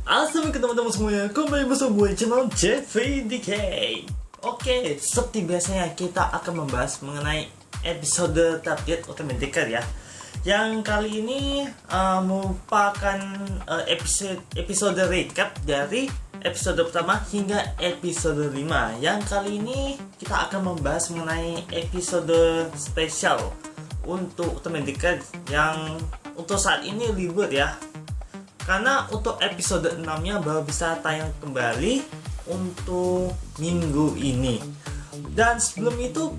Assalamualaikum teman-teman semuanya, kembali bersama gue channel JVDK. Oke, seperti biasanya kita akan membahas mengenai episode terupdate Ultimate Decker ya. Yang kali ini merupakan episode recap dari episode pertama hingga episode 5. Yang kali ini kita akan membahas mengenai episode spesial untuk Ultimate Decker yang untuk saat ini libur ya. Karena untuk episode 6-nya baru bisa tayang kembali untuk minggu ini. Dan sebelum itu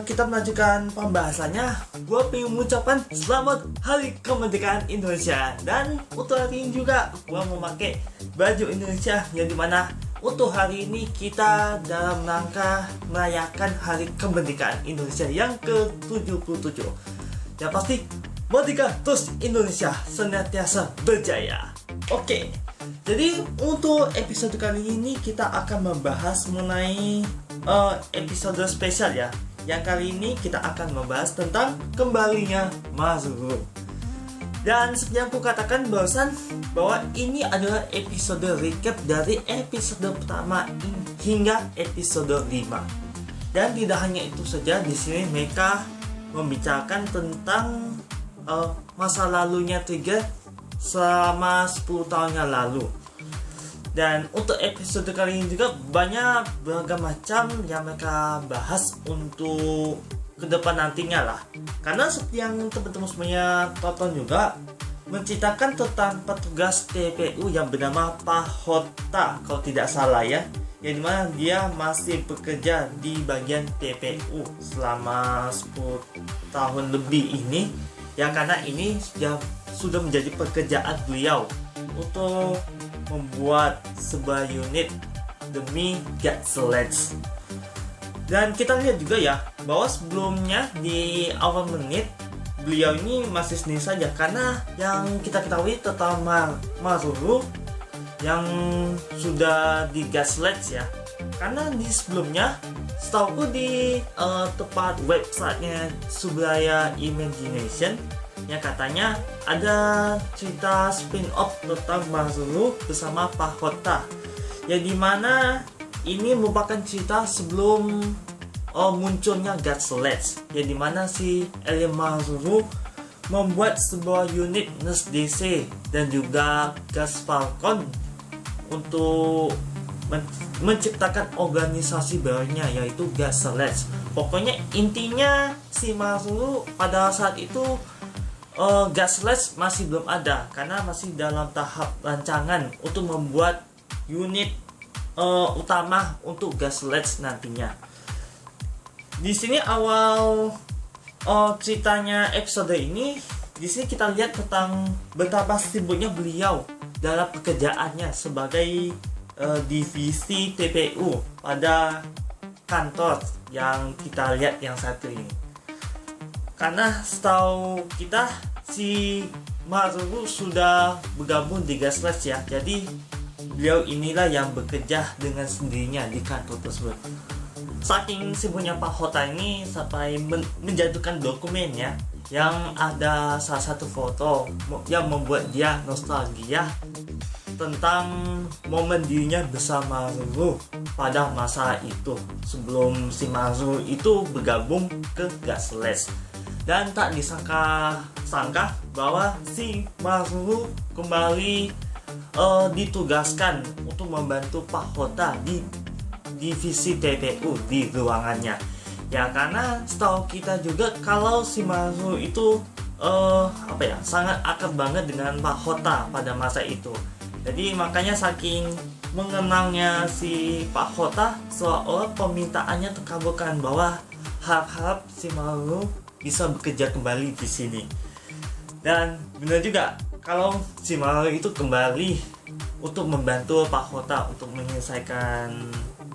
kita melanjutkan pembahasannya. Gue pengen mengucapkan selamat Hari Kemerdekaan Indonesia. Dan untuk hari ini juga gue memakai baju Indonesia, yang dimana untuk hari ini kita dalam rangka merayakan Hari Kemerdekaan Indonesia yang ke-77. Yang pasti Merdeka terus Indonesia senantiasa berjaya. Oke, jadi untuk episode kali ini kita akan membahas mengenai episode spesial ya. Yang kali ini kita akan membahas tentang kembalinya Mazrul. Dan seperti yang aku katakan barusan, bahwa ini adalah episode recap dari episode pertama hingga episode 5. Dan tidak hanya itu saja, di sini mereka membicarakan tentang masa lalunya Trigger selama 10 tahun yang lalu. Dan untuk episode kali ini juga banyak beragam macam yang mereka bahas untuk ke depan nantinya lah. Karena seperti yang teman-teman semuanya tonton juga, menceritakan tentang petugas TPU yang bernama Pak Hota kalau tidak salah ya, yang dimana dia masih bekerja di bagian TPU selama 10 tahun lebih ini ya, karena ini sudah menjadi pekerjaan beliau untuk membuat sebuah unit demi Gatsleds. Dan kita lihat juga ya bahwa sebelumnya di awal menit beliau ini masih sendiri saja, karena yang kita ketahui tentang Mazrul yang sudah di Gatsleds ya. Karena di sebelumnya setahu di tempat websitenya Subraya Imagination yang katanya ada cerita spin-off tentang Mazrul bersama Pak Hota, yang dimana ini merupakan cerita sebelum munculnya Gatsleds, yang dimana si Alien Mazrul membuat sebuah unit Nurse DC dan juga Gas Falcon untuk menciptakan organisasi barunya, yaitu Gatsleds. Pokoknya intinya si Mazrul pada saat itu Gatsleds masih belum ada, karena masih dalam tahap rancangan untuk membuat unit utama untuk Gatsleds nantinya. Di sini awal ceritanya episode ini, di sini kita lihat tentang betapa sibuknya beliau dalam pekerjaannya sebagai divisi TPU pada kantor yang kita lihat yang satu ini. Karena setahu kita si Mazrul sudah bergabung di Gatsleds ya, jadi beliau inilah yang bekerja dengan sendirinya di kantor tersebut. Saking sibuknya Pak Hota ini sampai menjatuhkan dokumen ya, yang ada salah satu foto yang membuat dia nostalgia tentang momen dirinya bersama Mazrul pada masa itu, sebelum si Mazrul itu bergabung ke Gatsleds. Dan tak disangka bahwa si Mazrul kembali ditugaskan untuk membantu Pak Hota di divisi TPU di ruangannya ya. Karena setahu kita juga kalau si Mazrul itu sangat akrab banget dengan Pak Hota pada masa itu. Jadi makanya saking mengenangnya si Pak Hota, seolah-olah permintaannya terkabulkan bahwa harap si Mazrul bisa bekerja kembali di sini. Dan benar juga kalau si Mazrul itu kembali untuk membantu Pak Hota untuk menyelesaikan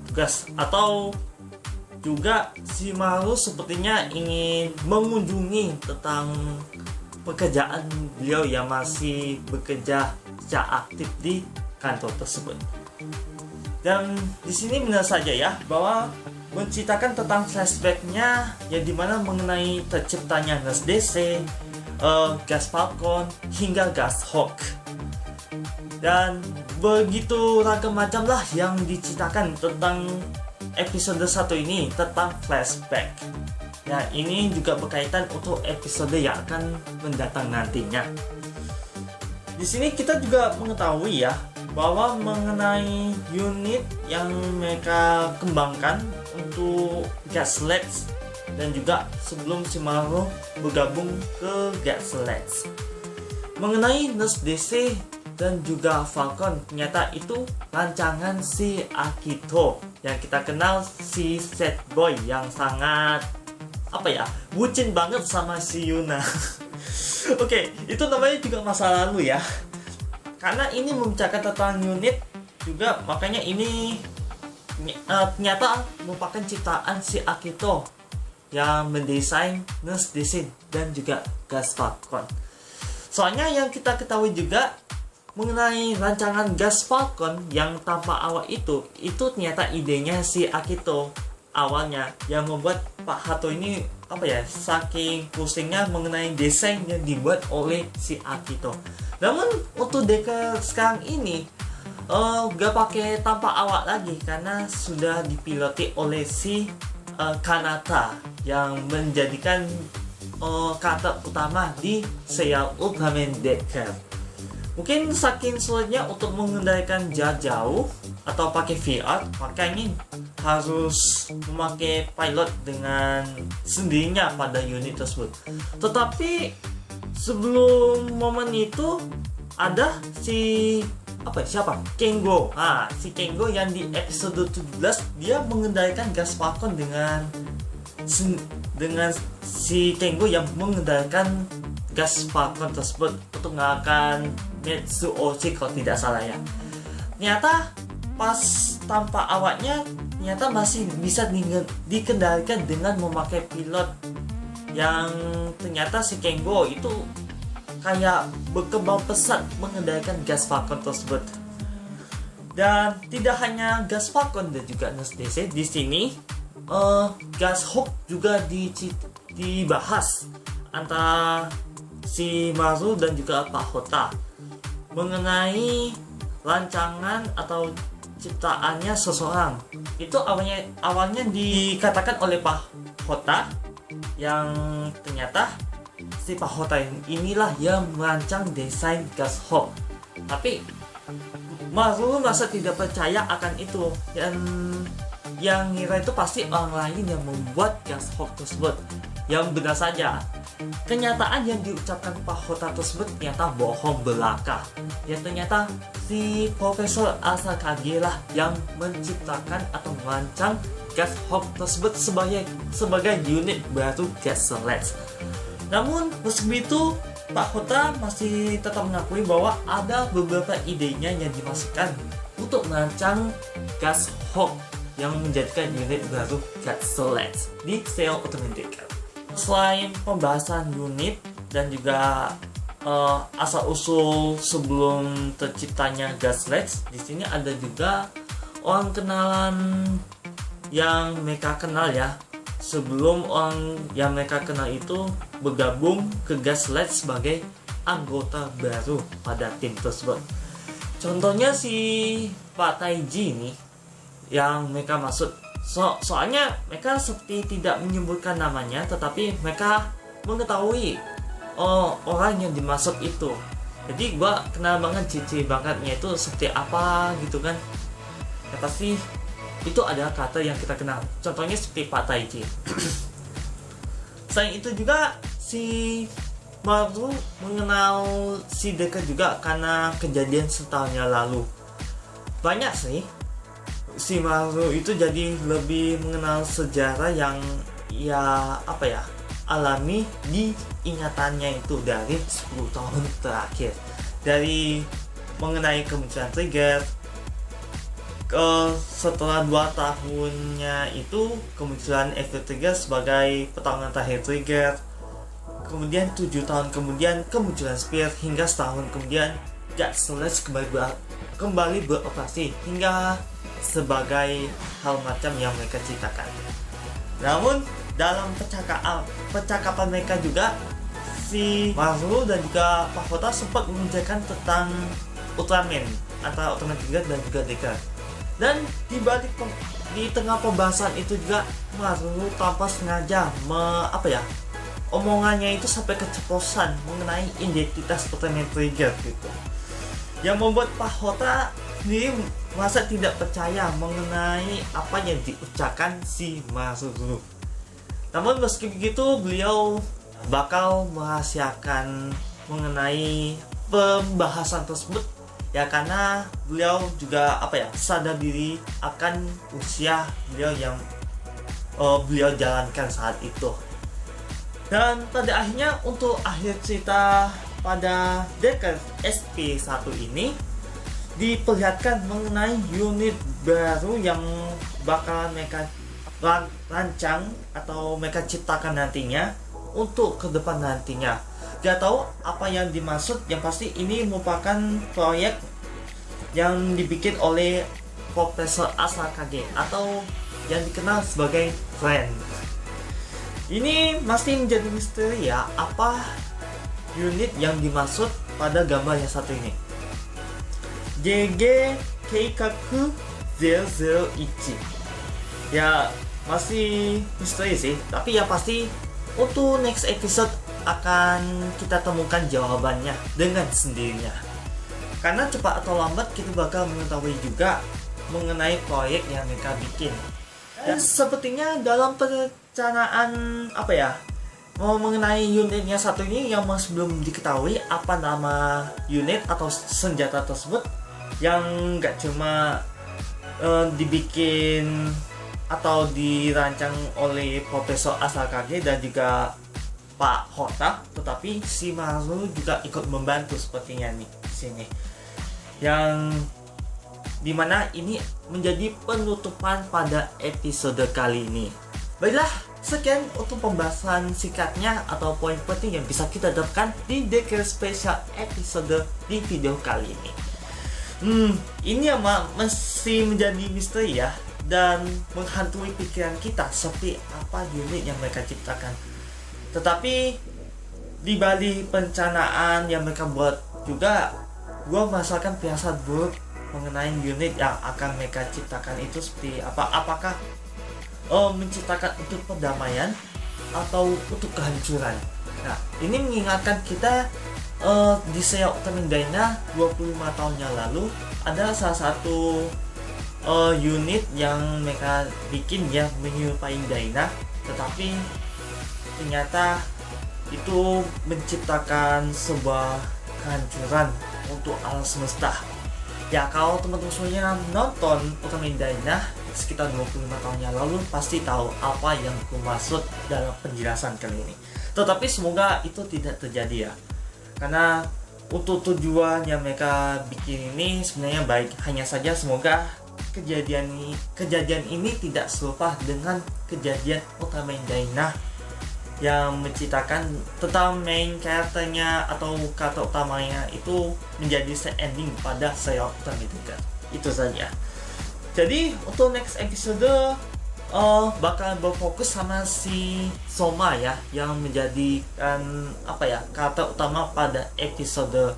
tugas, atau juga si Mazrul sepertinya ingin mengunjungi tentang pekerjaan beliau yang masih bekerja secara aktif di kantor tersebut. Dan di sini benar saja ya bahwa menceritakan tentang flashbacknya, yang dimana mengenai terciptanya Nurse DC, Gas Falcon hingga Gas Hawk. Dan begitu ragam macam lah yang diceritakan tentang episode 1 ini tentang flashback. Ya, ini juga berkaitan untuk episode yang akan mendatang nantinya. Di sini kita juga mengetahui ya bahwa mengenai unit yang mereka kembangkan untuk Gaslight dan juga sebelum Shimaru bergabung ke Gaslight. Mengenai Nurse DC dan juga Falcon, ternyata itu rancangan si Akito yang kita kenal, si sad boy yang sangat bucin banget sama si Yuna. Oke, itu namanya juga masa lalu ya. Karena ini membicarakan tentang unit juga, makanya ini ternyata merupakan ciptaan si Akito yang mendesain Nurse DC dan juga Gas Falcon. Soalnya yang kita ketahui juga mengenai rancangan Gas Falcon yang tanpa awak itu ternyata idenya si Akito awalnya, yang membuat Pak Hato ini saking pusingnya mengenai desain yang dibuat oleh si Akito. Namun untuk Deca sekarang ini gak pakai tanpa awak lagi karena sudah dipiloti oleh si Kanata yang menjadikan karakter utama di serial Ultraman Deca. Mungkin saking sulitnya untuk mengendalikan jarak jauh atau pakai VR, makanya harus memakai pilot dengan sendirinya pada unit tersebut. Tetapi sebelum momen itu ada siapa? Kengo. Si Kengo yang di episode 17 dia mengendalikan Gas Falcon dengan si Kengo yang mengendalikan Gas Falcon tersebut untuk mengalahkan Metsuoshi kalau tidak salah ya. Ternyata pas tanpa awaknya ternyata masih bisa dikendalikan dengan memakai pilot, yang ternyata si Kengo itu kayak berkembang pesat mengendalikan Gas Falcon tersebut. Dan tidak hanya Gas Falcon dan juga Nurse DC, di sini Gas Hulk juga dibahas antara si Maru dan juga Pak Hota mengenai rancangan atau ciptaannya seseorang. Itu awalnya dikatakan oleh Pak Hota, yang ternyata si Pak Hota inilah yang merancang desain Gas Hulk. Tapi Maru merasa tidak percaya akan itu, dan yang ngira itu pasti orang lain yang membuat Gas Hulk tersebut. Yang benar saja, kenyataan yang diucapkan Pak Hota tersebut ternyata bohong belaka. Ya, ternyata si Profesor Asakage lah yang menciptakan atau merancang Gas Hulk tersebut sebagai unit baru Gaslight. Namun meski itu, Pak Hota masih tetap mengakui bahwa ada beberapa idenya yang dimasukkan untuk merancang Gas Hulk yang menjadikan unit baru Gaslight di serial Ultraman Deca. Selain pembahasan unit dan juga asal-usul sebelum terciptanya Gaslight, di sini ada juga orang kenalan yang mereka kenal ya, sebelum orang yang mereka kenal itu bergabung ke Gaslight sebagai anggota baru pada tim tersebut. Contohnya si Pak Taiji ini yang mereka maksud. Soalnya mereka seperti tidak menyebutkan namanya, tetapi mereka mengetahui orang yang dimaksud itu. Jadi gua kenal banget ciri bakatnya itu seperti apa gitu kan. Ya pasti itu adalah kata yang kita kenal. Contohnya seperti Pak Taiji. Selain itu juga si Maru mengenal si Deca juga karena kejadian setahun yang lalu. Banyak sih. Si Maru itu jadi lebih mengenal sejarah yang alami di ingatannya itu dari 10 tahun terakhir, dari mengenai kemunculan Trigger setelah 2 tahunnya itu kemunculan Evil Trigger sebagai pertarungan terakhir Trigger, kemudian 7 tahun kemudian kemunculan Spear, hingga setahun kemudian Gaslight kembali beroperasi, hingga sebagai hal macam yang mereka ceritakan. Namun dalam percakapan mereka juga, si Maru dan juga Pak Hota sempat membicarakan tentang Ultraman antara Ultraman Tiger dan juga Deckard. Dan di tengah pembahasan itu juga Maru tanpa sengaja omongannya itu sampai keceplosan mengenai identitas Ultraman Tiger gitu, yang membuat Pak Hota sendiri merasa tidak percaya mengenai apa yang diucapkan si Maru. Namun meski begitu, beliau bakal merahasiakan mengenai pembahasan tersebut ya, karena beliau juga sadar diri akan usia beliau yang beliau jalankan saat itu. Dan pada akhirnya, untuk akhir cerita pada Deckard SP1 ini diperlihatkan mengenai unit baru yang bakalan mereka rancang atau mereka ciptakan nantinya untuk ke depan nantinya. Gak tahu apa yang dimaksud, yang pasti ini merupakan proyek yang dibikin oleh Profesor Asakage atau yang dikenal sebagai Friend. Ini masih menjadi misteri ya, apa unit yang dimaksud pada gambar yang satu ini. JG Keikaku 001. Ya masih misteri sih, tapi ya pasti untuk next episode akan kita temukan jawabannya dengan sendirinya. Karena cepat atau lambat kita bakal mengetahui juga mengenai proyek yang mereka bikin. Dan sepertinya dalam perencanaan mengenai unitnya satu ini yang masih belum diketahui apa nama unit atau senjata tersebut, yang gak cuma dibikin atau dirancang oleh Profesor Asakage dan juga Pak Hota, tetapi si Maru juga ikut membantu sepertinya nih di sini. Yang dimana ini menjadi penutupan pada episode kali ini. Baiklah, sekian untuk pembahasan singkatnya atau poin penting yang bisa kita dapatkan di Deckard Special episode di video kali ini. Ini masih menjadi misteri ya, dan menghantui pikiran kita seperti apa unit yang mereka ciptakan. Tetapi di balik perencanaan yang mereka buat juga, gue merasakan firasat buruk mengenai unit yang akan mereka ciptakan itu seperti apa. Apakah menciptakan untuk perdamaian atau untuk kehancuran? Nah, ini mengingatkan kita di serial Ultraman Dyna 25 tahun yang lalu ada salah satu unit yang mereka bikin yang menyerupai Dyna, tetapi ternyata itu menciptakan sebuah kehancuran untuk alam semesta. Ya, kalau teman-teman semuanya nonton Ultraman Dyna sekitar 25 tahun yang lalu pasti tahu apa yang aku maksud dalam penjelasan kali ini. Tetapi semoga itu tidak terjadi ya, karena untuk tujuan yang mereka bikin ini sebenarnya baik. Hanya saja semoga kejadian ini tidak serupa dengan kejadian Ultraman Dyna yang menciptakan tentang main karakternya atau karakter utamanya itu menjadi sad ending pada serial Ultraman Tiger. Itu saja. Jadi untuk next episode bakal berfokus sama si Soma ya, yang menjadikan karakter utama pada episode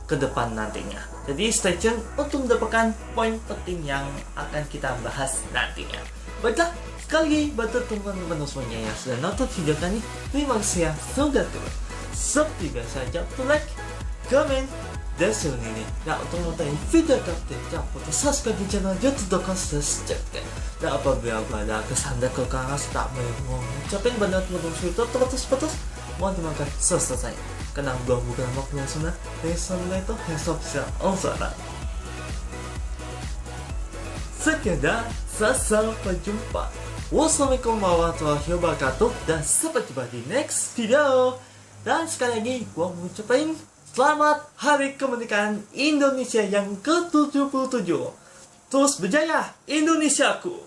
ke depan nantinya. Jadi stay tune untuk mendapatkan poin penting yang akan kita bahas nantinya. Baiklah, sekali lagi buat teman-teman semuanya yang sudah nonton video kali ini, terima kasih ya sudah turun. Seperti biasa, jangan lupa like, comment, dan share ini. Nah, untuk nonton video terupdate, jangan lupa subscribe di channel youtube.com/cektek. Dan apabila ada kesan dan kekurangan serta mau ngucapin pada teman-teman itu terputus-putus, mohon dimaafkan selesai. Karena gua bukan makhluk yang sebenarnya, dari sana itu hesap siap onsaran. Sekian dan sampai jumpa. Wassalamualaikum warahmatullahi wabarakatuh, dan sampai jumpa di next video. Dan sekali lagi gua mengucapkan selamat Hari Kemerdekaan Indonesia yang ke-77. Terus berjaya Indonesiaku.